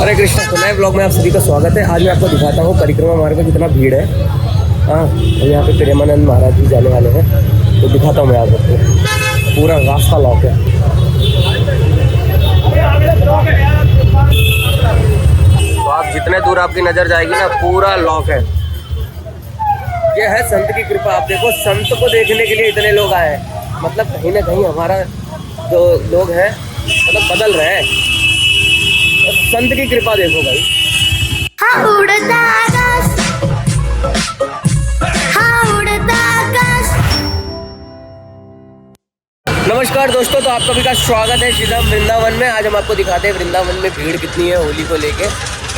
हरे कृष्णा। तो नए ब्लॉग में आप सभी का स्वागत है। आज मैं आपको दिखाता हूँ परिक्रमा मार्ग में कितना भीड़ है। हाँ, और यहाँ पे प्रेमानंद महाराज भी जाने वाले हैं, तो दिखाता हूँ मैं आपको। पूरा रास्ता लॉक है। तो आप जितने दूर आपकी नज़र जाएगी ना, पूरा लॉक है। ये है संत की कृपा। आप देखो, संत को देखने के लिए इतने लोग आए हैं। मतलब कहीं ना कहीं हमारा जो लोग हैं मतलब बदल रहे हैं। संत की कृपा देखो भाई। नमस्कार दोस्तों, तो आप सभी का स्वागत है श्रीधाम वृंदावन में। आज हम आपको दिखाते हैं वृंदावन में भीड़ कितनी है होली को लेके,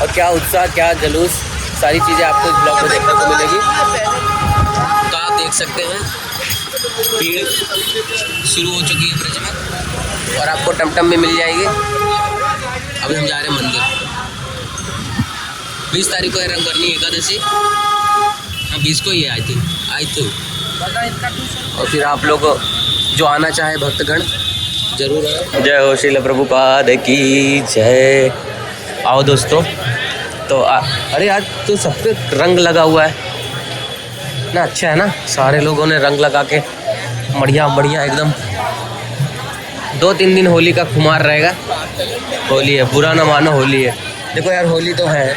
और क्या उत्साह, क्या जुलूस, सारी चीज़ें आपको इस ब्लॉग में देखने को मिलेगी। तो आप देख सकते हैं भीड़ शुरू हो चुकी है ब्रज में, और आपको टमटम भी मिल जाएगी। अभी हम जा रहे हैं मंदिर। 20 तारीख को है रंगभरनी एकादशी। हाँ, 20 को ही है आई थिंक। और फिर आप लोग जो आना चाहे भक्तगण जरूर है। जय हो श्रील प्रभुपाद की जय। आओ दोस्तों। तो अरे आज तो सब पे रंग लगा हुआ है ना, अच्छा है ना। सारे लोगों ने रंग लगा के बढ़िया बढ़िया एकदम। 2-3 दिन होली का खुमार रहेगा। होली है, बुरा ना मानो, होली है। देखो यार, होली तो है,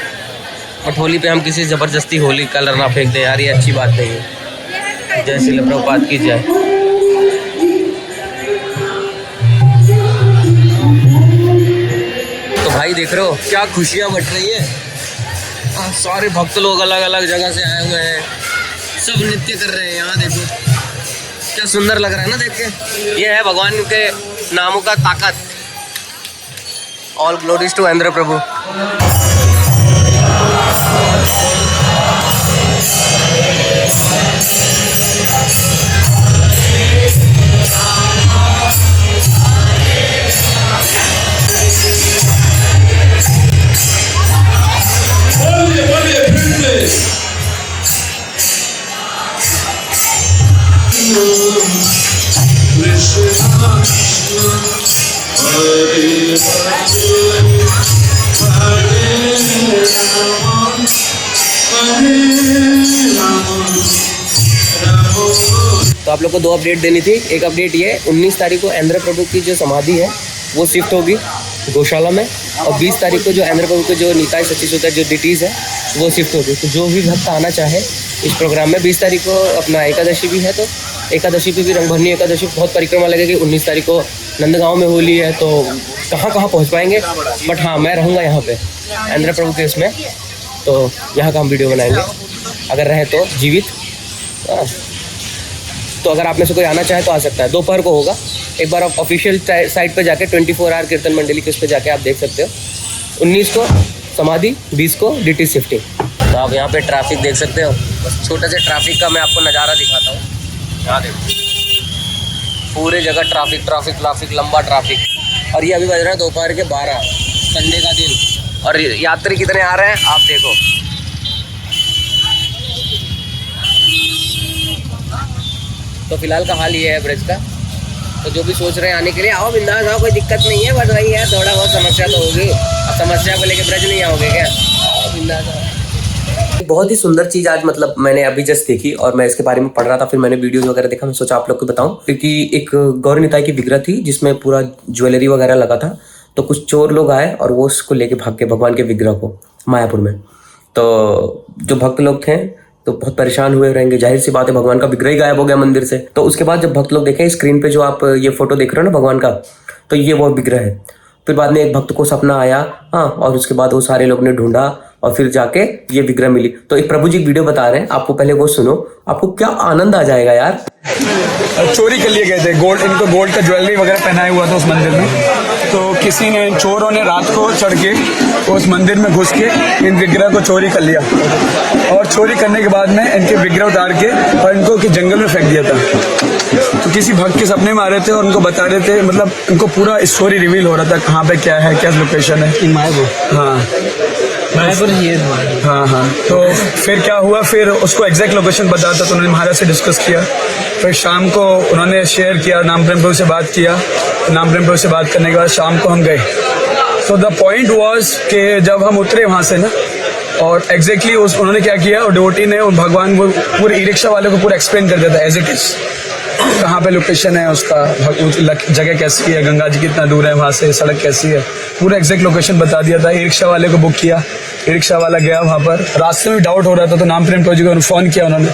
बट होली पे हम किसी ज़बरदस्ती होली कलर ना फेंक दें यार, ये अच्छी बात नहीं है। जय श्रील प्रभुपाद की जय। तो भाई देख रहे हो क्या खुशियाँ बट रही है। सारे भक्त लोग अलग अलग जगह से आए हुए हैं, सब नृत्य कर रहे हैं। यहाँ देखो क्या सुंदर लग रहा है ना देख के। ये है भगवान के नामों का ताकत। ऑल ग्लोरीज टू इंद्र प्रभु। तो आप लोग को 2 अपडेट देनी थी। एक अपडेट ये, 19 तारीख को इंद्र प्रभु की जो समाधि है वो शिफ्ट होगी गौशाला में, और 20 तारीख को जो इंद्र प्रभु के जो निताय सच्चिदानंद जो डिटीज़ है वो शिफ्ट होगी। तो जो भी भक्त आना चाहे इस प्रोग्राम में, 20 तारीख को अपना एकादशी भी है, तो एकादशी पे भी रंगभरनी एकादशी बहुत परिक्रमा लगेगी। 19 तारीख को नंदगांव में होली है, तो कहाँ कहाँ पहुँच पाएंगे, बट हाँ मैं रहूँगा यहाँ पे इंद्र प्रभु के इसमें, तो यहाँ का हम वीडियो बनाएंगे अगर रहे तो जीवित। तो अगर आप में से कोई आना चाहे तो आ सकता है। दोपहर को होगा। एक बार आप ऑफिशियल साइट पे जाके 24 आवर कीर्तन मंडली के उस पर जाके आप देख सकते हो। 19 को समाधि, 20 को डिटी शिफ्टिंग। तो आप यहाँ पे ट्रैफिक देख सकते हो। छोटे से ट्रैफिक का मैं आपको नज़ारा दिखाता हूँ। यहाँ देखो पूरे जगह ट्रैफिक ट्रैफिक ट्रैफिक, लंबा ट्रैफिक। और ये अभी बज रहा है दोपहर के 12, संडे का दिन। और यात्री कितने आ रहे हैं आप देखो। तो फिलहाल का हाल ये है ब्रज का। तो जो भी सोच रहे हैं आने के लिए, आओ बिंदास आओ, कोई दिक्कत नहीं है। बट वही है, थोड़ा बहुत समस्या तो होगी। अब समस्या को लेके ब्रज नहीं आओगे क्या? आओ बिंदास आओ। बहुत ही सुंदर चीज़ आज मतलब मैंने अभी जस्ट देखी, और मैं इसके बारे में पढ़ रहा था, फिर मैंने वीडियोस वगैरह देखा। मैं सोचा आप लोग को बताऊं, क्योंकि एक गौर निताई की विग्रह थी जिसमें पूरा ज्वेलरी वगैरह लगा था। तो कुछ चोर लोग आए और वो उसको लेके भाग के भगवान के विग्रह को मायापुर में। तो जो भक्त लोग थे तो बहुत परेशान हुए रहेंगे, जाहिर सी बात है, भगवान का विग्रह ही गायब हो गया मंदिर से। तो उसके बाद जब भक्त लोग देखें स्क्रीन पे जो आप ये फोटो देख रहे हो ना भगवान का, तो ये वो विग्रह है। फिर बाद में एक भक्त को सपना आया, हाँ, और उसके बाद वो सारे लोग ने ढूंढा और फिर जाके ये विग्रह मिली। तो एक प्रभु जी वीडियो बता रहे हैं आपको, पहले वो सुनो, आपको क्या आनंद आ जाएगा यार। चोरी कर लिए गए थे गोल्ड, इनको गोल्ड का ज्वेलरी वगैरह पहनाया हुआ था उस मंदिर में। तो किसी ने, चोरों ने रात को चढ़ के उस मंदिर में घुस के इन विग्रह को चोरी कर लिया, और चोरी करने के बाद में इनके विग्रह उतार के और इनको जंगल में फेंक दिया था। तो किसी भक्त के सपने में आ रहे थे और उनको बता रहे थे, मतलब इनको पूरा स्टोरी रिवील हो रहा था, कहाँ पे क्या है, क्या लोकेशन है। हाँ हाँ। तो फिर क्या हुआ, फिर उसको एग्जैक्ट लोकेशन बता था, तो उन्होंने महाराज से डिस्कस किया। फिर शाम को उन्होंने शेयर किया, नाम प्रेम प्रभु से बात किया। नाम प्रेम प्रभु से बात करने के बाद शाम को हम गए तो द पॉइंट वाज कि जब हम उतरे वहाँ से ना, और एग्जैक्टली उन्होंने क्या किया, और डिवोटी ने और भगवान वो पूरे ई रिक्शा वाले को पूरा एक्सप्लेन कर दिया था एज इट इज, कहाँ पे लोकेशन है उसका, जगह कैसी है, गंगा जी कितना दूर है वहाँ से, सड़क कैसी है, पूरा एग्जैक्ट लोकेशन बता दिया था। ई रिक्शा वाले को बुक किया, ई रिक्शा वाला गया वहाँ पर, रास्ते में डाउट हो रहा था तो नाम प्रेम जी को फ़ोन किया उन्होंने,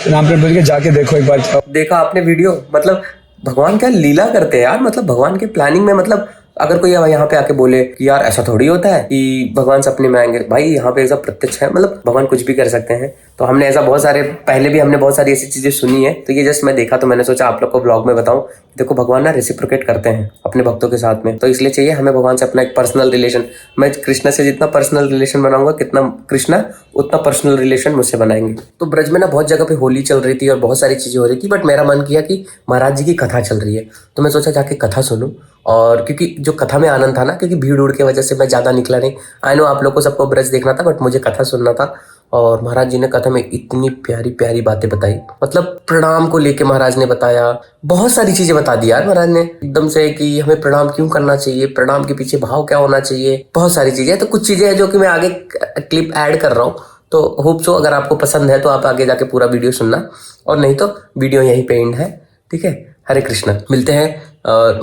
तो नाम प्रेम जी के जाके देखो एक बार। देखा आपने वीडियो, मतलब भगवान क्या लीला करते हैं यार, मतलब भगवान की प्लानिंग में, मतलब अगर कोई यहाँ पे आके बोले कि यार ऐसा थोड़ी होता है कि भगवान सपने में आएंगे, भाई यहाँ पे ऐसा प्रत्यक्ष है, मतलब भगवान कुछ भी कर सकते हैं। तो हमने ऐसा बहुत सारे, पहले भी हमने बहुत सारी ऐसी चीजें सुनी है, तो ये जस्ट मैं देखा तो मैंने सोचा आप लोग को ब्लॉग में बताऊं। देखो भगवान ना रेसिप्रोकेट करते हैं अपने भक्तों के साथ में, तो इसलिए चाहिए हमें भगवान से अपना एक पर्सनल रिलेशन। मैं कृष्णा से जितना पर्सनल रिलेशन बनाऊंगा, कितना कृष्णा उतना पर्सनल रिलेशन मुझसे बनाएंगे। तो ब्रज में ना बहुत जगह पे होली चल रही थी और बहुत सारी चीजें हो रही थी, बट मेरा मन किया कि महाराज जी की कथा चल रही है, तो मैं सोचा जाके कथा सुनूं। और क्योंकि जो कथा में आनंद था ना, क्योंकि भीड़ उड़ की वजह से मैं ज़्यादा निकला नहीं। आई नो आप लोग को सबको ब्रज देखना था, बट मुझे कथा सुनना था। और महाराज जी ने कथा में इतनी प्यारी प्यारी बातें बताई, मतलब प्रणाम को लेके महाराज ने बताया, बहुत सारी चीजें बता दी यार महाराज ने एकदम से, कि हमें प्रणाम क्यों करना चाहिए, प्रणाम के पीछे भाव क्या होना चाहिए, बहुत सारी चीजें। तो कुछ चीजें हैं जो कि मैं आगे क्लिप ऐड कर रहा हूँ, तो होप सो अगर आपको पसंद है तो आप आगे जाके पूरा वीडियो सुनना, और नहीं तो वीडियो यहीं पे एंड है, ठीक है। हरे कृष्णा, मिलते हैं।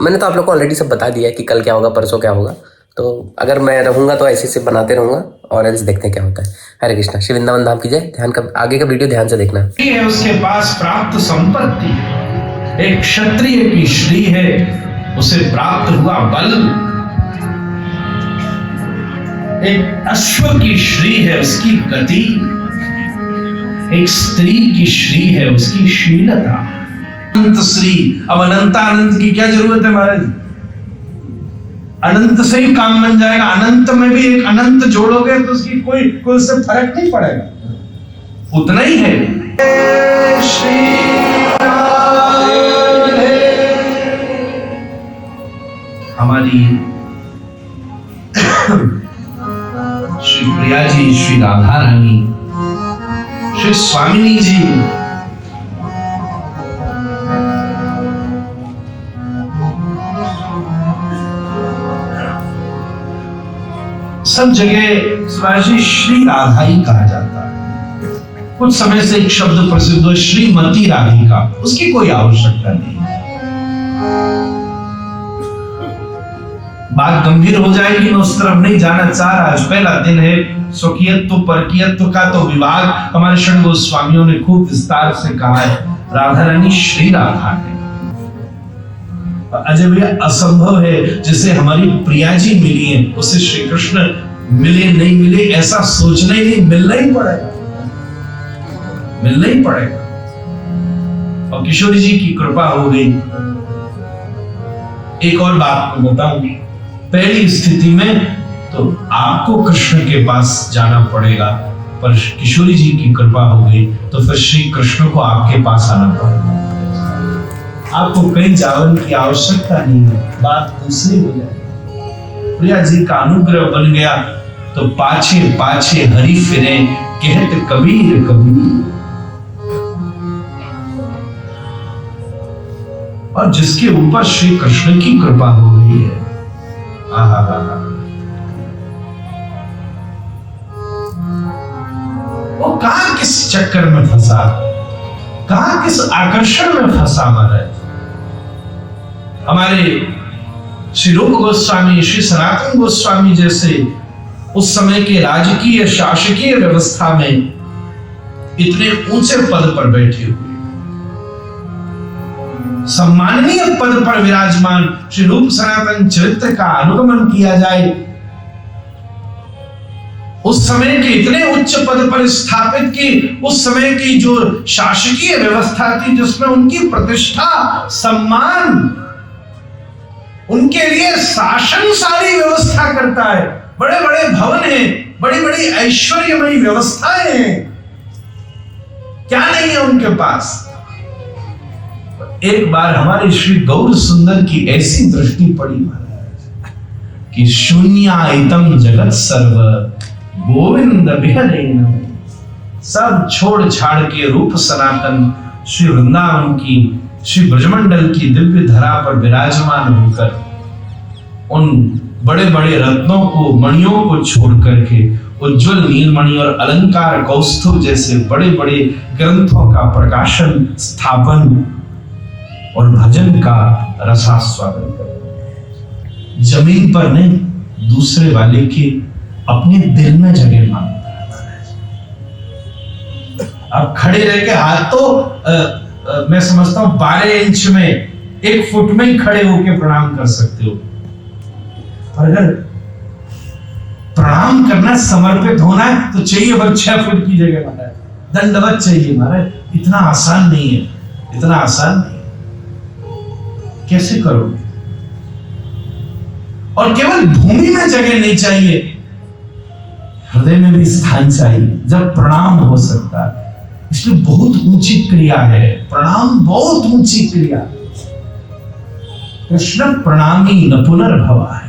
मैंने तो आप लोग को ऑलरेडी सब बता दिया है कि कल क्या होगा, परसों क्या होगा, तो अगर मैं रहूंगा तो ऐसे से बनाते रहूंगा, और ऐसे देखते हैं क्या होता है। हरे कृष्णा, श्री वृंदावन धाम की जय। ध्यान का आगे का वीडियो ध्यान से देखना। है उसके पास प्राप्त संपत्ति, एक क्षत्रिय की श्री है, उसे प्राप्त हुआ बल, एक अश्व की श्री है उसकी गति, एक स्त्री की श्री है उसकी शीलता। अनंत श्री, अब अनंतानंद की क्या जरूरत है महाराज, अनंत से ही काम बन जाएगा। अनंत में भी एक अनंत जोड़ोगे तो उसकी कोई उससे फर्क नहीं पड़ेगा, उतना ही है। श्री हमारी श्री प्रिया जी, श्री राधा रानी, श्री स्वामिनी जी, सब जगह श्री राधा ही कहा जाता है। कुछ समय से एक शब्द प्रसिद्ध है श्रीमती राधिका, उसकी कोई आवश्यकता नहीं। बात गंभीर हो जाएगी, मैं उस तरफ नहीं जाना चाह रहा। आज पहला दिन है, स्वकीयत्व परकीयत्व का तो विभाग हमारे षड गोस्वामियों ने खूब विस्तार से कहा है। राधा रानी श्री राधा है। अजय भैया, असंभव है जैसे हमारी प्रिया जी मिली है उससे श्री कृष्ण मिले नहीं मिले ऐसा सोचना ही नहीं, मिलना ही पड़ेगा, मिलना ही पड़ेगा। और किशोरी जी की कृपा हो गई। एक और बात मैं बताऊं, पहली स्थिति में तो आपको कृष्ण के पास जाना पड़ेगा, पर किशोरी जी की कृपा हो गई तो फिर श्री कृष्ण को आपके पास आना पड़ेगा। आपको कहीं जाने की आवश्यकता नहीं है, बात दूसरी हो जाए। प्रिया जी का अनुग्रह बन गया तो पाछे पाछे हरि फिरे, कहत कबीर कबीर। और जिसके ऊपर श्री कृष्ण की कृपा हो गई है, वो कहां किस चक्कर में फंसा, कहां किस आकर्षण में फंसा महाराज। हमारे श्री रूप गोस्वामी, श्री सनातन गोस्वामी जैसे उस समय के राजकीय शासकीय व्यवस्था में इतने ऊंचे पद पर बैठे हुए, सम्माननीय पद पर विराजमान श्री रूप सनातन चरित्र का अनुगमन किया जाए, उस समय के इतने उच्च पद पर स्थापित की, उस समय की जो शासकीय व्यवस्था थी जिसमें उनकी प्रतिष्ठा सम्मान, उनके लिए शासन सारी व्यवस्था करता है, बड़े बड़े भवन हैं, बड़ी बड़ी ऐश्वर्यमयी व्यवस्थाएं हैं, क्या नहीं है उनके पास। एक बार हमारे श्री गौर सुंदर की ऐसी दृष्टि पड़ी महाराज कि शून्यायतम जगत सर्व गोविंद विहरेण, सब छोड़ छाड़ के रूप सनातन श्री वृंदावन की, श्री ब्रजमंडल की दिव्य धरा पर विराजमान होकर उन बड़े बड़े रत्नों को, मणियों को छोड़ करके उज्जवल नीलमणि और अलंकार कौस्तुभ जैसे बड़े बड़े ग्रंथों का प्रकाशन, स्थापन और भजन का रसास्वादन करते। जमीन पर नहीं, दूसरे वाले की अपने दिल में जगह मांगता है। अब खड़े रह के हाथ तो मैं समझता हूं 12 इंच में, 1 फुट में ही खड़े होके प्रणाम कर सकते हो। और अगर प्रणाम करना, समर्पित होना है तो चाहिए बस 6 फुट की जगह महाराज, दंडवत चाहिए महाराज। इतना आसान नहीं है, इतना आसान नहीं है। कैसे करोगे? और केवल भूमि में जगह नहीं चाहिए, हृदय में भी स्थान चाहिए जब प्रणाम हो सकता है। इसलिए बहुत ऊंची क्रिया है प्रणाम, बहुत ऊंची क्रिया। कृष्ण प्रणामी न पुनर्भवाय।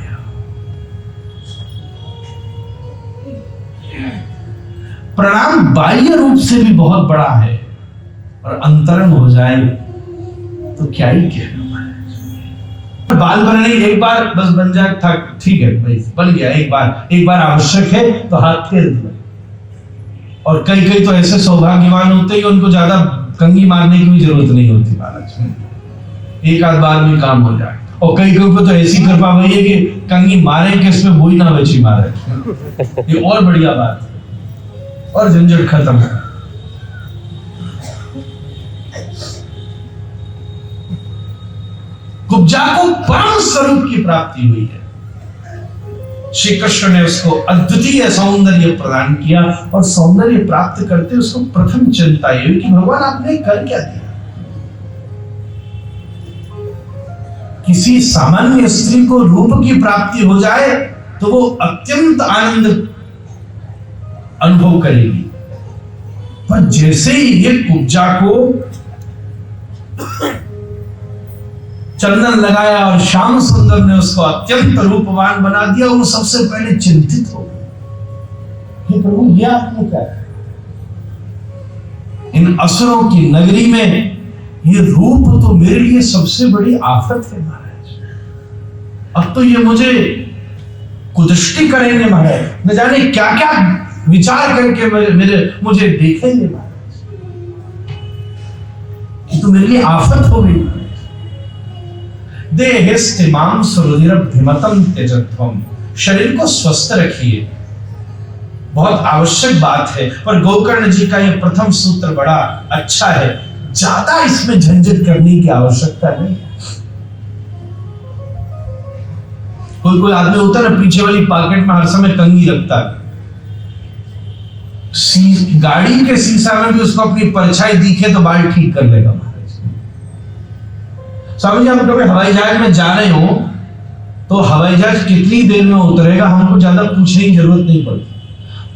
प्रणाम बाह्य रूप से भी बहुत बड़ा है, और अंतरंग हो जाए तो क्या ही कहना। बाल बनने एक बार बस बन जाए था, ठीक है भाई बन गया, एक बार आवश्यक है तो हाथ फेर दो। और कई तो ऐसे सौभाग्यवान होते हैं उनको ज्यादा कंघी मारने की भी जरूरत नहीं होती महाराज, एक आध बार में काम हो जाए। और कई को तो ऐसी कृपा हुई है कि कंघी मारे कि इसमें बोई ना बची महाराज, ये और बढ़िया बात है, और झंझट खत्म है। कुब्जा को परम स्वरूप की प्राप्ति हुई है। श्री कृष्ण ने उसको अद्वितीय सौंदर्य प्रदान किया, और सौंदर्य प्राप्त करते उसको प्रथम चिंता ये हुई कि भगवान आपने कर क्या दिया। किसी सामान्य स्त्री को रूप की प्राप्ति हो जाए तो वो अत्यंत आनंद अनुभव करेगी, पर जैसे ही ये कुब्जा को चंदन लगाया और श्याम सुंदर ने उसको अत्यंत रूपवान बना दिया, वो सबसे पहले चिंतित हो कि प्रभु ये आपने क्या, इन असुरों की नगरी में ये रूप तो मेरे लिए सबसे बड़ी आफत है महाराज। अब तो ये मुझे कुदृष्टि करेंगे महाराज, न जाने क्या क्या विचार करके मुझे देखेंगे महाराज, ये तो मेरे लिए आफत हो गई। देहिस्तिमां सुरुधिरभिमतं त्यजध्वम्, शरीर को स्वस्थ रखिए, बहुत आवश्यक बात है। पर गोकर्ण जी का यह प्रथम सूत्र बड़ा अच्छा है, ज्यादा इसमें झंझट करने की आवश्यकता नहीं। कोई आदमी होता है ना, पीछे वाली पॉकेट में हर समय कंघी रखता है, गाड़ी के शीशा में भी उसको अपनी परछाई दिखे तो बाल ठीक कर लेगा। स्वामी जी, हम कभी हवाई जहाज में जा रहे हो तो हवाई जहाज कितनी देर में उतरेगा हमको ज्यादा पूछने की जरूरत नहीं पड़ती।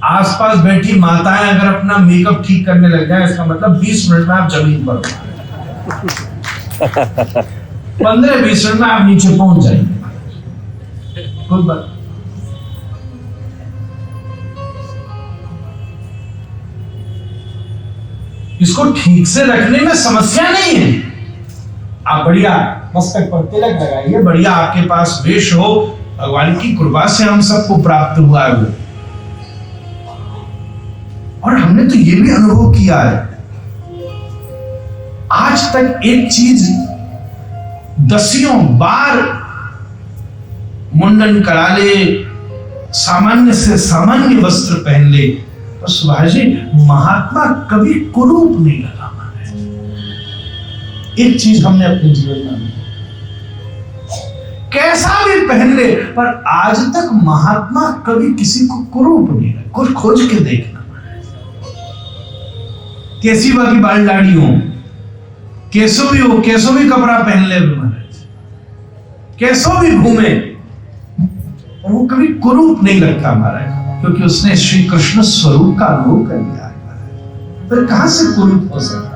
आसपास बैठी माताएं अगर अपना मेकअप ठीक करने लग जाए, इसका मतलब 20 मिनट में आप जमीन पर 15-20 मिनट में आप नीचे पहुंच जाएंगे। कोई बात, इसको ठीक से रखने में समस्या नहीं है। आप बढ़िया मस्तक पर तिलक लगाइए, बढ़िया आपके पास वेश हो, भगवान की कृपा से हम सबको प्राप्त हुआ है वो। और हमने तो ये भी अनुभव किया है, आज तक एक चीज 10 बार मुंडन करा ले, सामान्य से सामान्य वस्त्र पहन ले, तो सुभाष जी महात्मा कभी कुरूप नहीं लगा। एक चीज हमने अपने जीवन में, कैसा भी पहन ले, पर आज तक महात्मा कभी किसी को कुरूप नहीं लगा। कुछ खोज के देखना, कैसी बाकी बाल दाढ़ी हो, कैसो भी कपड़ा पहन ले महाराज, कैसो भी घूमे, वो कभी कुरूप नहीं लगता महाराज, क्योंकि उसने श्री कृष्ण स्वरूप का अनुभव कर लिया है। फिर कहां से कुरूप हो सकता?